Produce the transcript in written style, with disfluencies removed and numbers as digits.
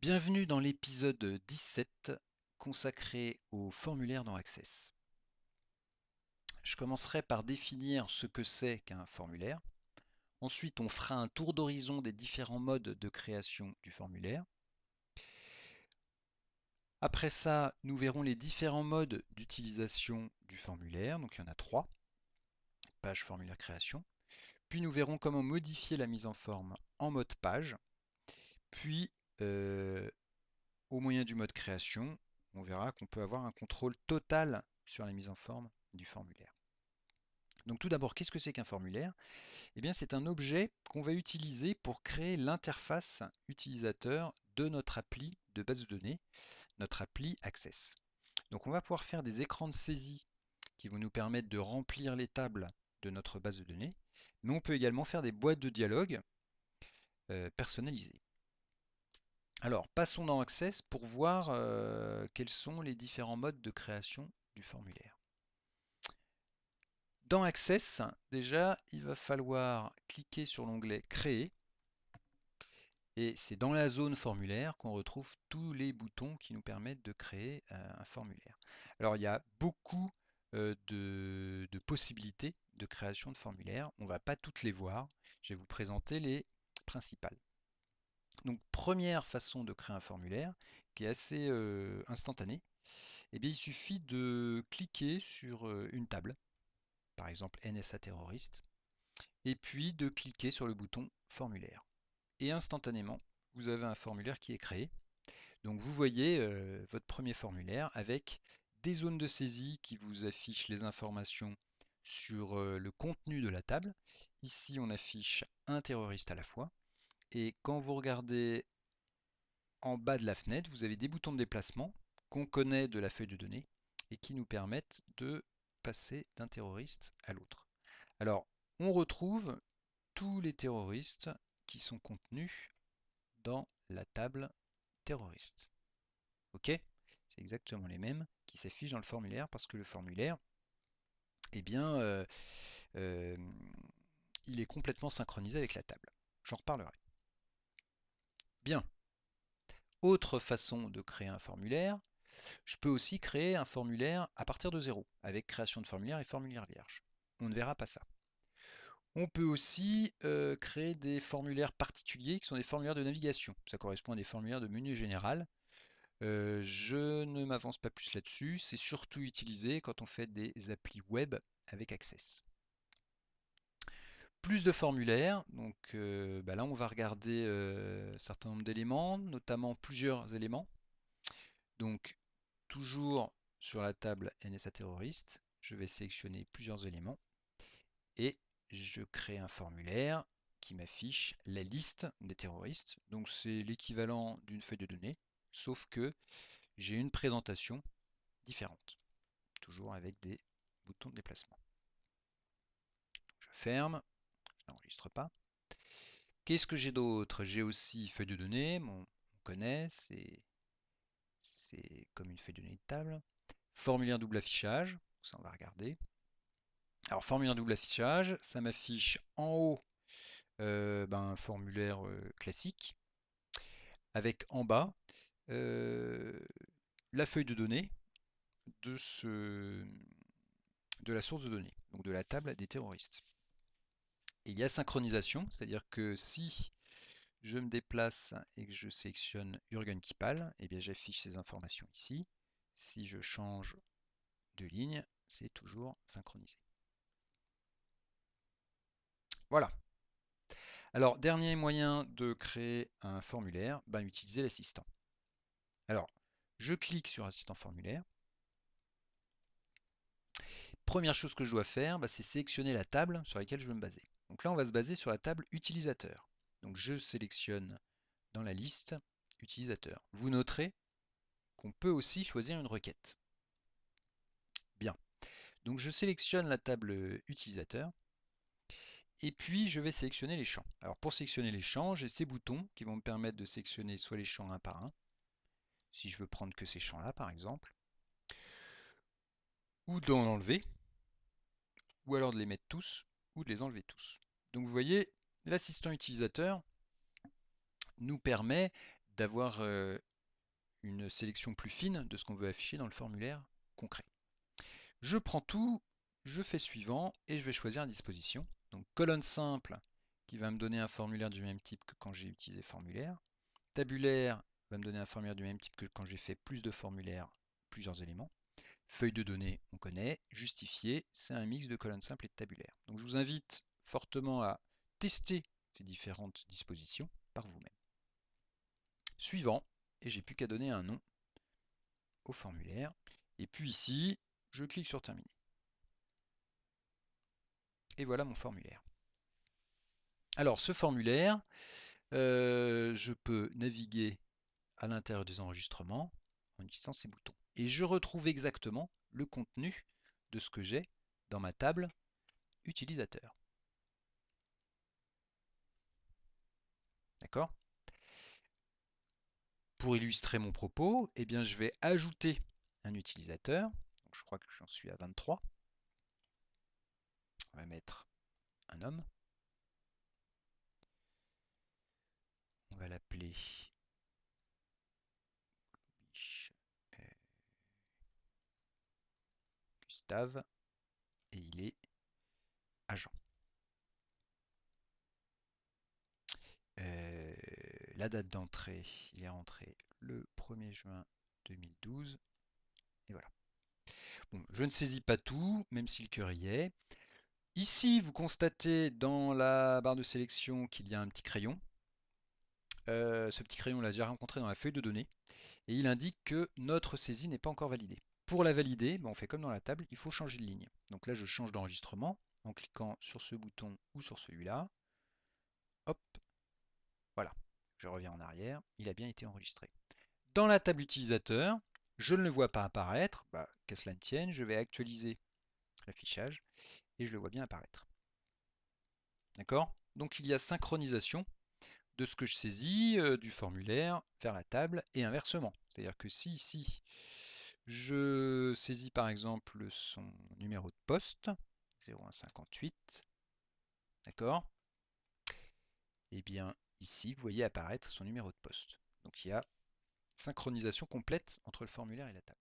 Bienvenue dans l'épisode 17 consacré aux formulaires dans Access. Je commencerai par définir ce que c'est qu'un formulaire. Ensuite, on fera un tour d'horizon des différents modes de création du formulaire. Après ça, nous verrons les différents modes d'utilisation du formulaire. Donc il y en a 3. Page, formulaire, création. Puis nous verrons comment modifier la mise en forme en mode page. Puis, au moyen du mode création, on verra qu'on peut avoir un contrôle total sur la mise en forme du formulaire. Donc tout d'abord, qu'est-ce que c'est qu'un formulaire? Eh bien, c'est un objet qu'on va utiliser pour créer l'interface utilisateur de notre appli de base de données, notre appli Access. Donc on va pouvoir faire des écrans de saisie qui vont nous permettre de remplir les tables de notre base de données, mais on peut également faire des boîtes de dialogue personnalisées. Alors, passons dans Access pour voir quels sont les différents modes de création du formulaire. Dans Access, déjà, il va falloir cliquer sur l'onglet Créer. Et c'est dans la zone formulaire qu'on retrouve tous les boutons qui nous permettent de créer un formulaire. Alors, il y a beaucoup de possibilités de création de formulaires. On ne va pas toutes les voir. Je vais vous présenter les principales. Donc, première façon de créer un formulaire, qui est assez instantanée, eh bien, il suffit de cliquer sur une table, par exemple NSA terroriste, et puis de cliquer sur le bouton formulaire. Et instantanément, vous avez un formulaire qui est créé. Donc vous voyez votre premier formulaire avec des zones de saisie qui vous affichent les informations sur le contenu de la table. Ici, on affiche un terroriste à la fois. Et quand vous regardez en bas de la fenêtre, vous avez des boutons de déplacement qu'on connaît de la feuille de données et qui nous permettent de passer d'un terroriste à l'autre. Alors, on retrouve tous les terroristes qui sont contenus dans la table terroriste. OK? C'est exactement les mêmes qui s'affichent dans le formulaire parce que le formulaire, eh bien, euh, il est complètement synchronisé avec la table. J'en reparlerai. Bien. Autre façon de créer un formulaire, je peux aussi créer un formulaire à partir de zéro, avec création de formulaire et formulaire vierge. On ne verra pas ça. On peut aussi créer des formulaires particuliers qui sont des formulaires de navigation. Ça correspond à des formulaires de menu général. Je ne m'avance pas plus là-dessus. C'est surtout utilisé quand on fait des applis web avec Access. Plus de formulaires. Donc là, on va regarder un certain nombre d'éléments, notamment plusieurs éléments. Donc toujours sur la table NSA terroriste, je vais sélectionner plusieurs éléments et je crée un formulaire qui m'affiche la liste des terroristes. Donc c'est l'équivalent d'une feuille de données, sauf que j'ai une présentation différente, toujours avec des boutons de déplacement. Je ferme, je n'enregistre pas. Qu'est-ce que j'ai d'autre? J'ai aussi feuille de données, on connaît, c'est comme une feuille de données de table. Formulaire double affichage, ça on va regarder. Alors formulaire double affichage, ça m'affiche en haut un formulaire classique, avec en bas euh, la feuille de données de la source de données, donc de la table des terroristes. Et il y a synchronisation, c'est-à-dire que si je me déplace et que je sélectionne Jürgen Kipal, eh bien j'affiche ces informations ici. Si je change de ligne, c'est toujours synchronisé. Voilà. Alors, dernier moyen de créer un formulaire, utiliser l'assistant. Alors, je clique sur Assistant formulaire. Première chose que je dois faire, c'est sélectionner la table sur laquelle je veux me baser. Donc là, on va se baser sur la table utilisateur. Donc je sélectionne dans la liste utilisateur. Vous noterez qu'on peut aussi choisir une requête. Bien. Donc je sélectionne la table utilisateur et puis je vais sélectionner les champs. Alors pour sélectionner les champs, j'ai ces boutons qui vont me permettre de sélectionner soit les champs un par un, si je veux prendre que ces champs-là par exemple, ou d'en enlever, ou alors de les mettre tous, ou de les enlever tous. Donc vous voyez, l'assistant utilisateur nous permet d'avoir une sélection plus fine de ce qu'on veut afficher dans le formulaire concret. Je prends tout, je fais suivant et je vais choisir la disposition. Donc colonne simple qui va me donner un formulaire du même type que quand j'ai utilisé formulaire. Tabulaire va me donner un formulaire du même type que quand j'ai fait plus de formulaires, plusieurs éléments. Feuille de données, on connaît. Justifié, c'est un mix de colonnes simples et de tabulaire. Donc je vous invite fortement à tester ces différentes dispositions par vous-même. Suivant, et j'ai plus qu'à donner un nom au formulaire. Et puis ici, je clique sur terminer. Et voilà mon formulaire. Alors ce formulaire, je peux naviguer à l'intérieur des enregistrements en utilisant ces boutons. Et je retrouve exactement le contenu de ce que j'ai dans ma table utilisateur. D'accord? Pour illustrer mon propos, eh bien, je vais ajouter un utilisateur. Donc, je crois que j'en suis à 23. On va mettre un homme. On va l'appeler Gustave et il est agent. La date d'entrée, il est rentré le 1er juin 2012. Et voilà. Bon, je ne saisis pas tout, même si le cœur y est. Ici, vous constatez dans la barre de sélection qu'il y a un petit crayon. Ce petit crayon, on l'a déjà rencontré dans la feuille de données. Et il indique que notre saisie n'est pas encore validée. Pour la valider, on fait comme dans la table, il faut changer de ligne. Donc là, je change d'enregistrement en cliquant sur ce bouton ou sur celui-là. Hop, voilà. Je reviens en arrière, il a bien été enregistré. Dans la table utilisateur, je ne le vois pas apparaître. Qu'à cela ne tienne, je vais actualiser l'affichage et je le vois bien apparaître. D'accord? Donc il y a synchronisation de ce que je saisis du formulaire vers la table et inversement. C'est-à-dire que si ici je saisis par exemple son numéro de poste 0158, d'accord? Et bien ici vous voyez apparaître son numéro de poste. Donc il y a synchronisation complète entre le formulaire et la table.